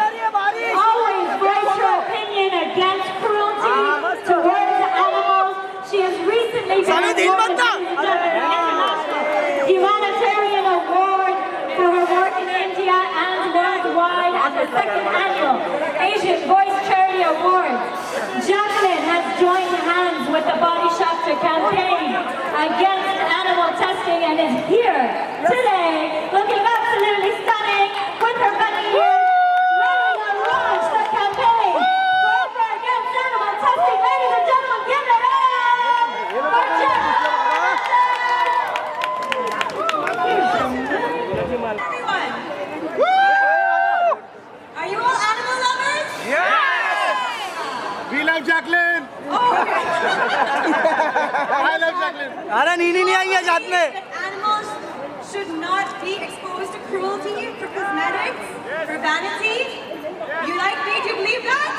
always voice her opinion against cruelty towards animals. She has recently been awarded the Humanitarian Award for her work in India and worldwide at the second annual Asian Voice Charity Awards. Jacqueline has joined hands with the Body Shopper campaign against animal testing and is here today looking absolutely stunning with her bunny ears, ready to launch the campaign forever against animal testing. Ladies and gentlemen, give it up for Jacqueline! Are you all animal lovers? Yes! We love Jacqueline! Oh, okay. I love Jacqueline! Animals should not be exposed to cruelty for cosmetics, for vanity. You like me? Do you believe that?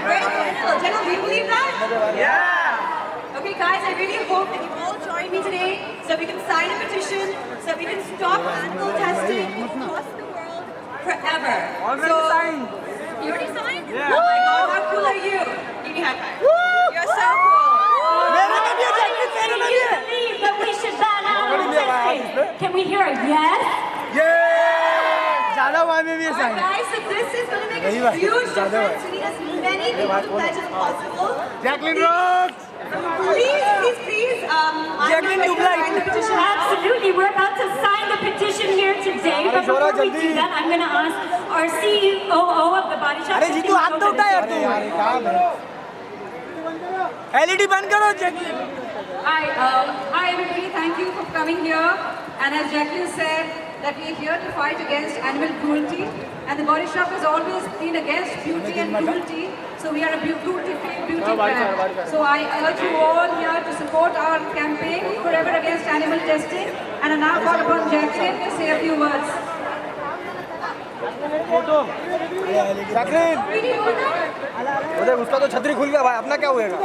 Very good. General, do you believe that? Yeah! Okay, guys, I really hope that you all join me today so we can sign a petition, so we can stop animal testing across the world forever. Already signed. You already signed? Yeah. Oh my God, how cool are you? Give me a high five. You're so cool. Do you believe that we should ban animal testing? Can we hear a yes? Yeah! Alright guys, so this is going to make a huge difference. We need as many people to pledge as possible. Jacqueline rocks! Please, Jacqueline, I'm going to sign the petition. Absolutely, we're about to sign the petition here today, but before we do that, I'm going to ask our COO of the Body Shop. LED बंद करो Jacqueline. Hi everybody, thank you for coming here. And as Jacqueline said, that we are here to fight against animal cruelty. And the Body Shop has always been against beauty and cruelty. So we are a cruelty-free beauty brand. So I urge you all here to support our campaign forever against animal testing. And I now call upon Jacqueline to say a few words. Jacqueline उधर उसका तो छतरी खुल गया भाई अपना क्या होएगा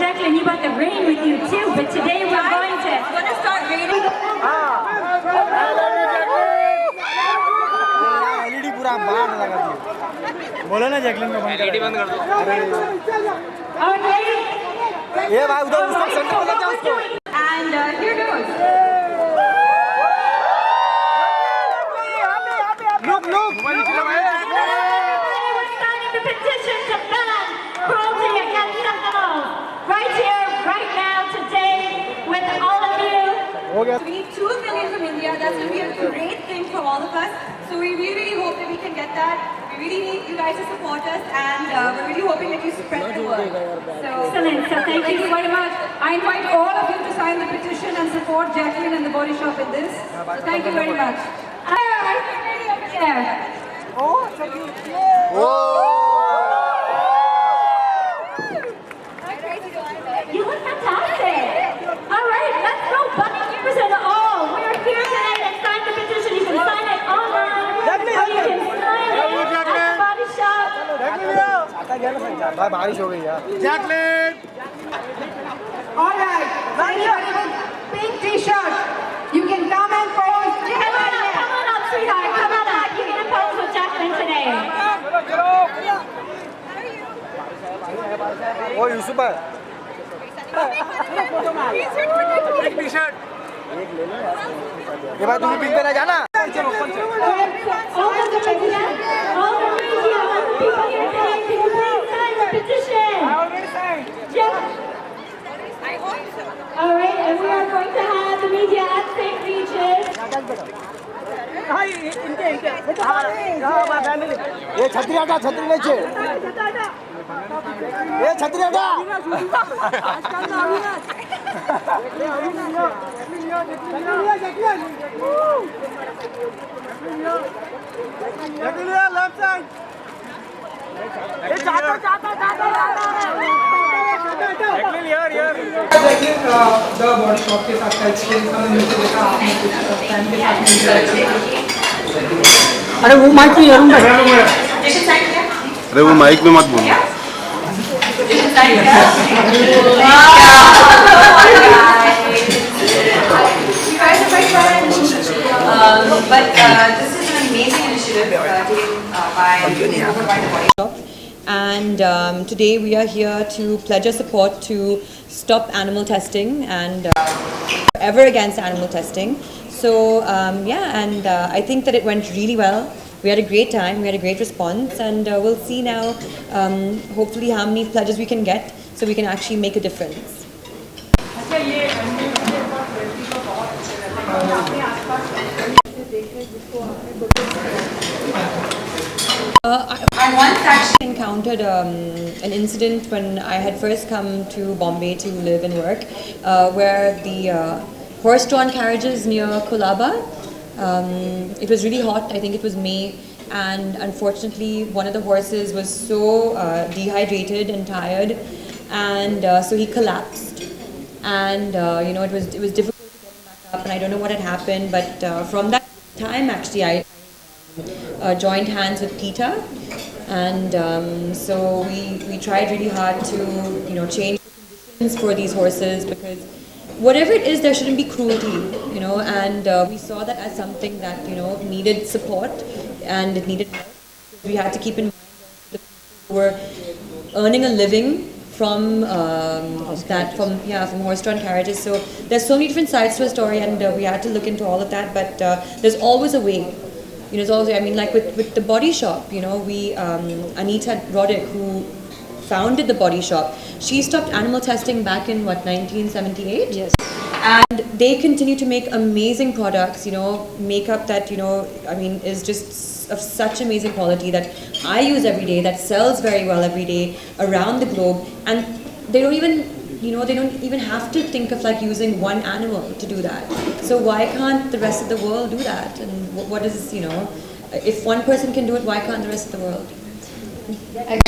Jacqueline, you brought the rain with you too, but today we're going to... It's going to start raining. LED पूरा बाढ़ लगा दिया बोलो ना जैकलिन को LED बंद कर दो Okay. ये भाई उधर उसका सेंटर में लेके उसको And here goes. look We're signing the petition to ban cruelty against animals. Right here, right now, today, with all of you. हो गया We need 2 million from India. That's going to be a great thing for all of us. So we really hope that we can get that. We really need you guys to support us, and we're really hoping that you spread the word. So, Excellent. So thank thank you you very much. I invite all of you to sign the petition and support Jacqueline and the Body Shop in this. So thank you very much. I think really over there. You look fantastic. All right, let's go, bunny ears and all. We're here today to sign the petition. You can sign it online, or you can sign it at the Body Shop. भाई बारिश हो गई यार Jacqueline! All right. Anybody with pink T-shirt, you can come and pose. Come on up, sweetheart. Come on up. You get a pose with Jacqueline today. ओ यूसुफ है Big t-shirt! ये भाई तुम्हें pink पे ना जाना All the media, all the people here today, can you please sign the petition? I already signed! Yeah. All right, and we are going to have the media at St. Regis. ये छतरी हटा छतरी नीचे ये छतरी हटा left side Jacqueline, here! Jacqueline, the Body Shop के साथ का एक्सपीरियंस हमने मिलकर देखा आपने कुछ फैन के साथ मिलकर अरे वो माइक में यार अरे वो माइक में मत बोलो You guys are my friends. this is an amazing initiative taken by the Body Shop. And today we are here to pledge our support to stop animal testing and ever against animal testing. So I think that it went really well. We had a great time, we had a great response, and we'll see now hopefully how many pledges we can get so we can actually make a difference. I once actually encountered an incident when I had first come to Bombay to live and work, where the horse-drawn carriages near Kolaba, it was really hot, I think it was May, and unfortunately one of the horses was so dehydrated and tired, and so he collapsed, and it was difficult to get him back up, and I don't know what had happened, but from that time actually I joined hands with PETA, and so we tried really hard to change the conditions for these horses, because whatever it is, there shouldn't be cruelty, and we saw that as something that needed support and it needed help. We had to keep in mind the people who were earning a living from from horse-drawn carriages. So there's so many different sides to a story, and we had to look into all of that. But there's always a way. There's always, like with the Body Shop, we Anita Roddick, who founded the Body Shop, she stopped animal testing back in 1978. Yes. And they continue to make amazing products, makeup that is just of such amazing quality that I use every day, that sells very well every day around the globe, and they don't even have to think of using one animal to do that. So why can't the rest of the world do that? And what is, if one person can do it, why can't the rest of the world? I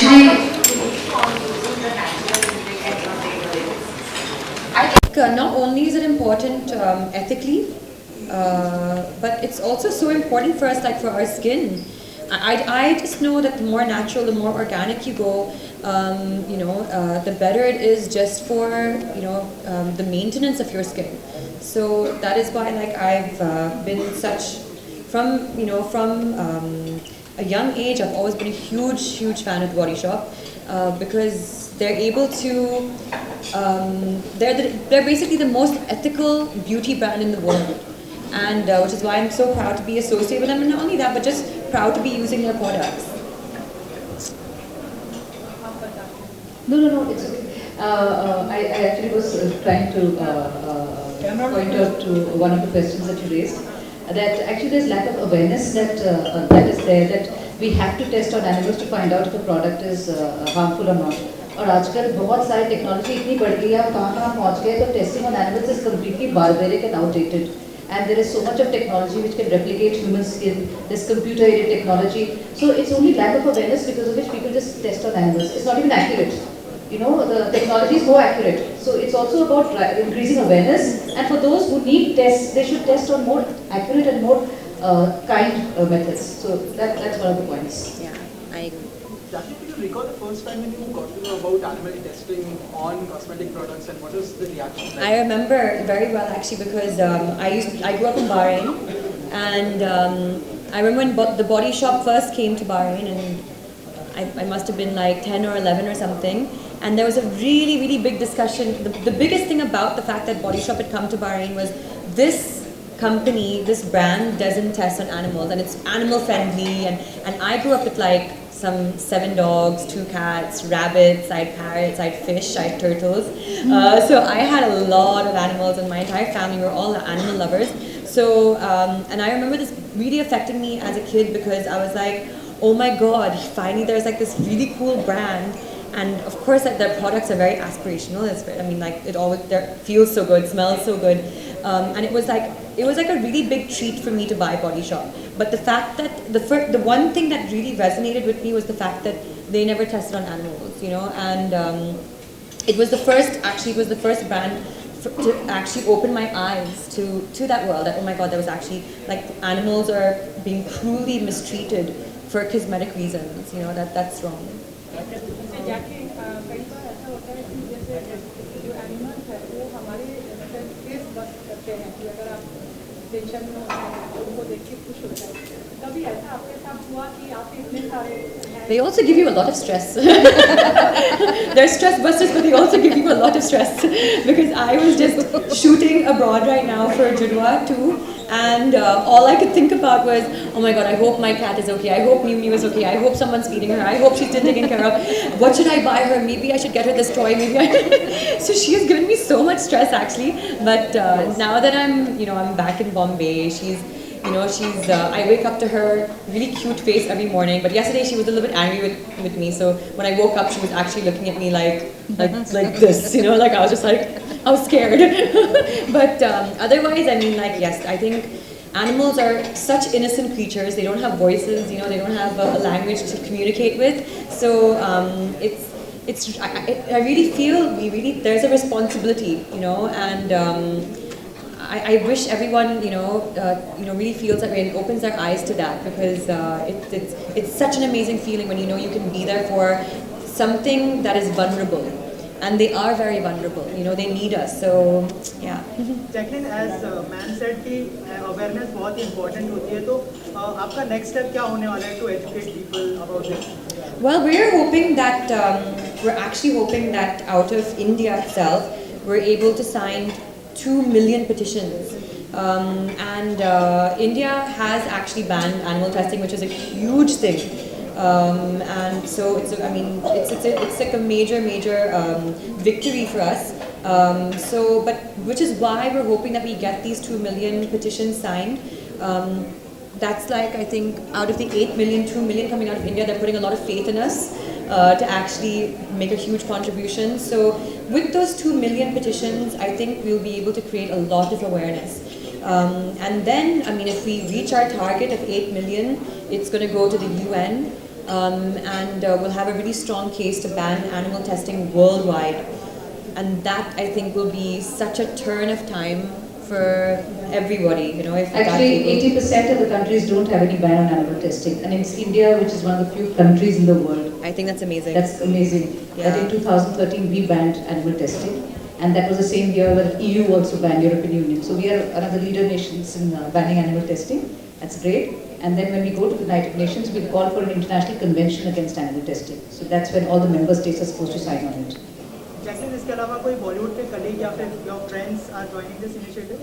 think not only is it important ethically, but it's also so important for us, for our skin. I just know that the more natural, the more organic you go, the better it is just for the maintenance of your skin. So that is why I've been such from a young age. I've always been a huge fan of the Body Shop, because they're able to they're basically the most ethical beauty brand in the world, and which is why I'm so proud to be associated with them, and not only that, but just proud to be using their products. No, it's okay. I actually was trying to point out to one of the questions that you raised, that actually there's lack of awareness that is there, that we have to test on animals to find out if a product is harmful or not. और आजकल बहुत सारी technology इतनी बढ़ गई है, कहाँ पहुँच गए, तो testing on animals is completely barbaric and outdated. And there is so much of technology which can replicate human skin. There's computer-aided technology. So it's only lack of awareness because of which people just test on animals. It's not even accurate. The technology is more accurate. So it's also about increasing awareness. And for those who need tests, they should test on more accurate and more kind methods. So that's one of the points. Yeah, I agree. Jacqueline, can you recall the first time when you got to know about animal testing on cosmetic products, and what was the reaction like? I remember very well actually, because I grew up in Bahrain, and I remember when the Body Shop first came to Bahrain, and I must have been 10 or 11 or something, and there was a really big discussion. The biggest thing about the fact that Body Shop had come to Bahrain was this company, this brand doesn't test on animals, and it's animal friendly, and I grew up with some 7 dogs, 2 cats, rabbits, I had parrots, I had fish, I had turtles. So I had a lot of animals, and my entire family were all animal lovers. So, and I remember this really affecting me as a kid, because I was like, oh my God, finally there's this really cool brand. And of course their products are very aspirational. It always feels so good, smells so good. And it was like a really big treat for me to buy Body Shop. But the fact that the one thing that really resonated with me was the fact that they never tested on animals, and it was the first brand to actually open my eyes to that world. That, oh my God, there was actually animals are being cruelly mistreated for cosmetic reasons. That's wrong. Jacqueline, कई बार ऐसा होता है कि जैसे जो animals है वो हमारे टेस्ट बस करते हैं कि अगर आप टेंशन में होता है, उनको देख के खुश होता है। कभी ऐसा आपके साथ हुआ कि आप इतने सारे They also give you a lot of stress. They're stress busters, but they also give you a lot of stress. Because I was just shooting abroad right now for Judwa too, and all I could think about was, oh my god, I hope my cat is okay. I hope Mew is okay. I hope someone's feeding her. I hope she's still taken care of. What should I buy her? Maybe I should get her this toy. Maybe I. So she has given me so much stress actually. But now that I'm back in Bombay, she's. I wake up to her really cute face every morning. But yesterday she was a little bit angry with me. So when I woke up, she was actually looking at me like this, like I was just like, I was scared. But otherwise, I mean, like, yes, I think animals are such innocent creatures. They don't have voices, they don't have a language to communicate with. So I really feel there's a responsibility, and. I wish everyone, really feels that way and opens their eyes to that, because it's such an amazing feeling when you can be there for something that is vulnerable, and they are very vulnerable. They need us. So yeah. Jacqueline, as man said कि awareness बहुत important होती है, तो आपका next step क्या होने वाला है to educate people about this? Well, we're actually hoping that out of India itself, we're able to sign 2 million petitions, and India has actually banned animal testing, which is a huge thing, and so it's like a major victory for us. Which is why we're hoping that we get these 2 million petitions signed. That's like, I think, out of the 8 million, 2 million coming out of India, they're putting a lot of faith in us to actually make a huge contribution. So with those 2 million petitions, I think we'll be able to create a lot of awareness. And then, if we reach our target of 8 million, it's going to go to the UN, and we'll have a really strong case to ban animal testing worldwide. And that, I think, will be such a turn of time for everybody, if actually 80% of the countries don't have any ban on animal testing, and it's India, which is one of the few countries in the world. I think that's amazing. That's amazing. Yeah. That in 2013 we banned animal testing, and that was the same year when EU also banned, European Union. So we are one of the leader nations in banning animal testing. That's great. And then when we go to the United Nations, we call for an international convention against animal testing. So that's when all the member states are supposed to sign on it. Jacqueline, इसके अलावा कोई बॉलीवुड के colleague या फिर your friends are joining this initiative?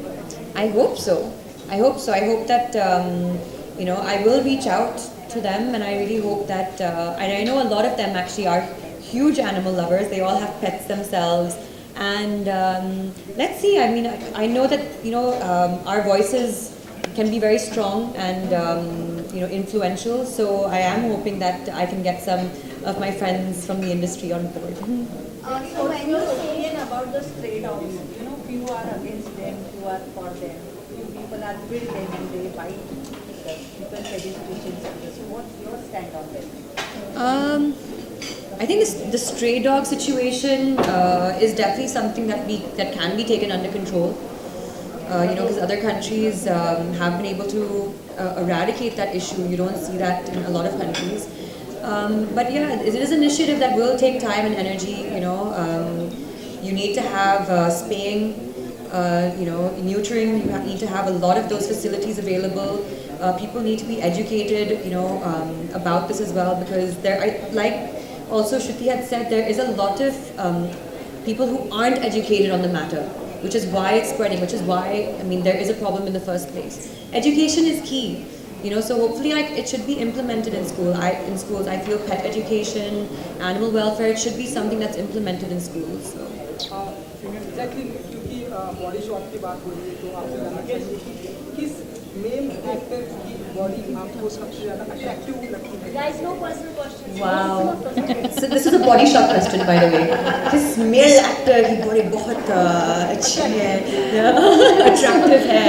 I hope so. I hope that I will reach out to them, and I really hope that and I know a lot of them actually are huge animal lovers. They all have pets themselves, and let's see. I know that our voices can be very strong and influential. So I am hoping that I can get some of my friends from the industry on board. So when you're saying about the stray dogs, few are against them, few are for them. Few people are with them and they bite people's registrations. So what's your stand on them? I think the stray dog situation is definitely something that can be taken under control. Because other countries have been able to eradicate that issue. You don't see that in a lot of countries. But yeah, it is an initiative that will take time and energy. You need to have spaying, neutering. You need to have a lot of those facilities available. People need to be educated, about this as well, because also Shruti had said, there is a lot of people who aren't educated on the matter, which is why it's spreading, which is why, there is a problem in the first place. Education is key, so hopefully it should be implemented in schools. I feel pet education, animal welfare, it should be something that's implemented in schools. So. Exactly, क्योंकि body shop की बात हो रही है, तो आपसे जानना चाहिए कि किस मेल एक्टर की बॉडी आपको सबसे ज़्यादा अट्रैक्टिव लगती है? Guys, no personal questions. Wow. So this is a body shop question, by the way. This male actor की body बहुत अच्छी है, attractive है.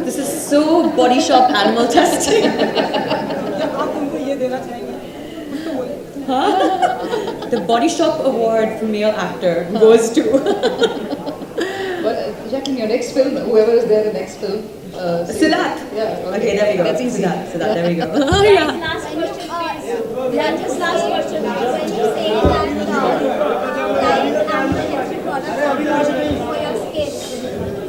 This is so body shop animal testing. आप उनको ये देना चाहेंगे? कुछ तो बोले. Huh? The body shop award for male actor goes to. But Jacqueline, your next film, whoever is there, the next film. Siddharth. Yeah. Okay, there we go. That's easy. Siddharth, there we go. Guys, last question, just last question. When you say that animal-based products are good for your skin,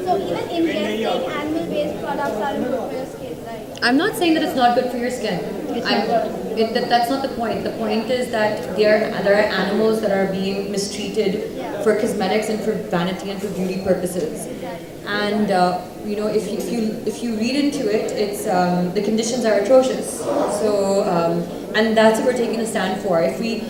so even ingesting animal-based products products aren't good for your skin, right? I'm not saying that it's not good for your skin. That's not the point. The point is that there are animals that are being mistreated for cosmetics and for vanity and for beauty purposes. And if you read into it, it's the conditions are atrocious. So and that's what we're taking a stand for. If we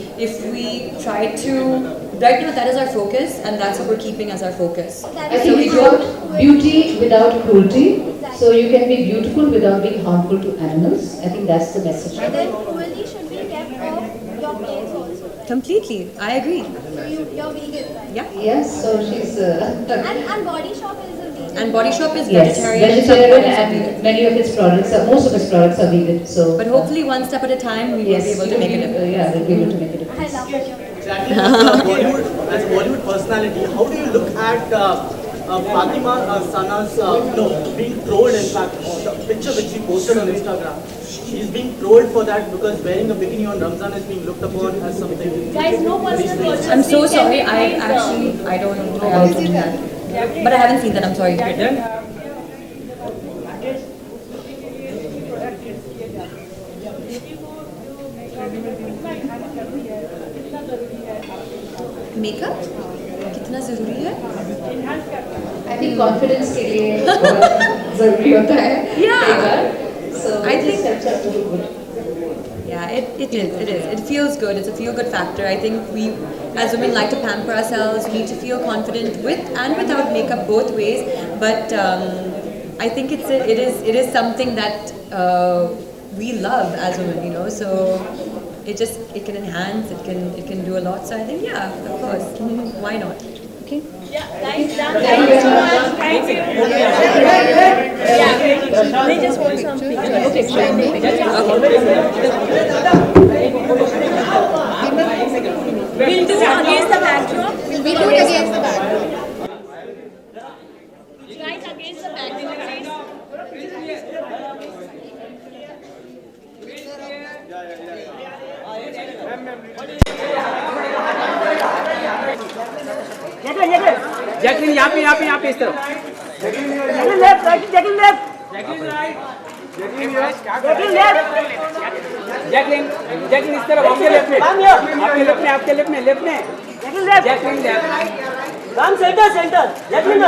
try to right now, that is our focus, and that's what we're keeping as our focus. I think it's about beauty without cruelty. So you can be beautiful without being harmful to animals. I think that's the message. And then cruelty should be kept off your plates also. Right? Completely, I agree. So you're vegan, right? Yeah. Yes, so she's... And Body Shop is a vegan. And Body Shop is yes, vegetarian and many of its products, most of its products are vegan. So, but hopefully one step at a time we will be able to make a difference. Yeah, we'll be able to make a difference. I love that. Jacqueline, as a Bollywood personality, how do you look at Fatima Sana's being trolled? In fact, the picture which she posted on Instagram, she's being trolled for that because wearing a bikini on Ramzan is being looked upon as something. Guys, no personal questions. I'm so sorry. I don't know. I haven't seen that. But I haven't seen that. I'm sorry. Makeup कितना जरूरी है? I think confidence के लिए जरूरी होता है. Yeah. So I think steps are really good. Yeah, it is. It feels good. It's a feel-good factor. I think we, as women, like to pamper ourselves. We need to feel confident with and without makeup, both ways. But I think it is something that we love as women, So it can enhance. It can do a lot. So I think, yeah, of course, why not? Okay. Yeah, guys, done. Thank you so much. Thank you. Yeah, they just want something. We'll do against the backdrop. We'll do it against the backdrop. Guys, against the backdrop. Jacqueline यहाँ पे इस तरफ Jacqueline left Jacqueline right Jacqueline इस तरफ आपके left में Jacqueline left Ram centre Jacqueline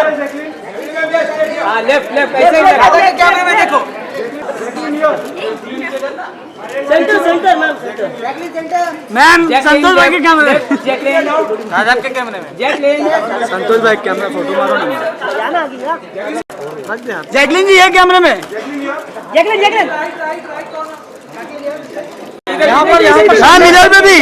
हाँ left ऐसे ही कैमरे में देखो सेंटर मैम संतोष भाई के कैमरे जैकलिन राजा के कैमरे में जैकलिन संतोष भाई कैमरा फोटो मारो ना जैकलिन जी है कैमरे में जैकलिन यहाँ पर हाँ मिरर पे भी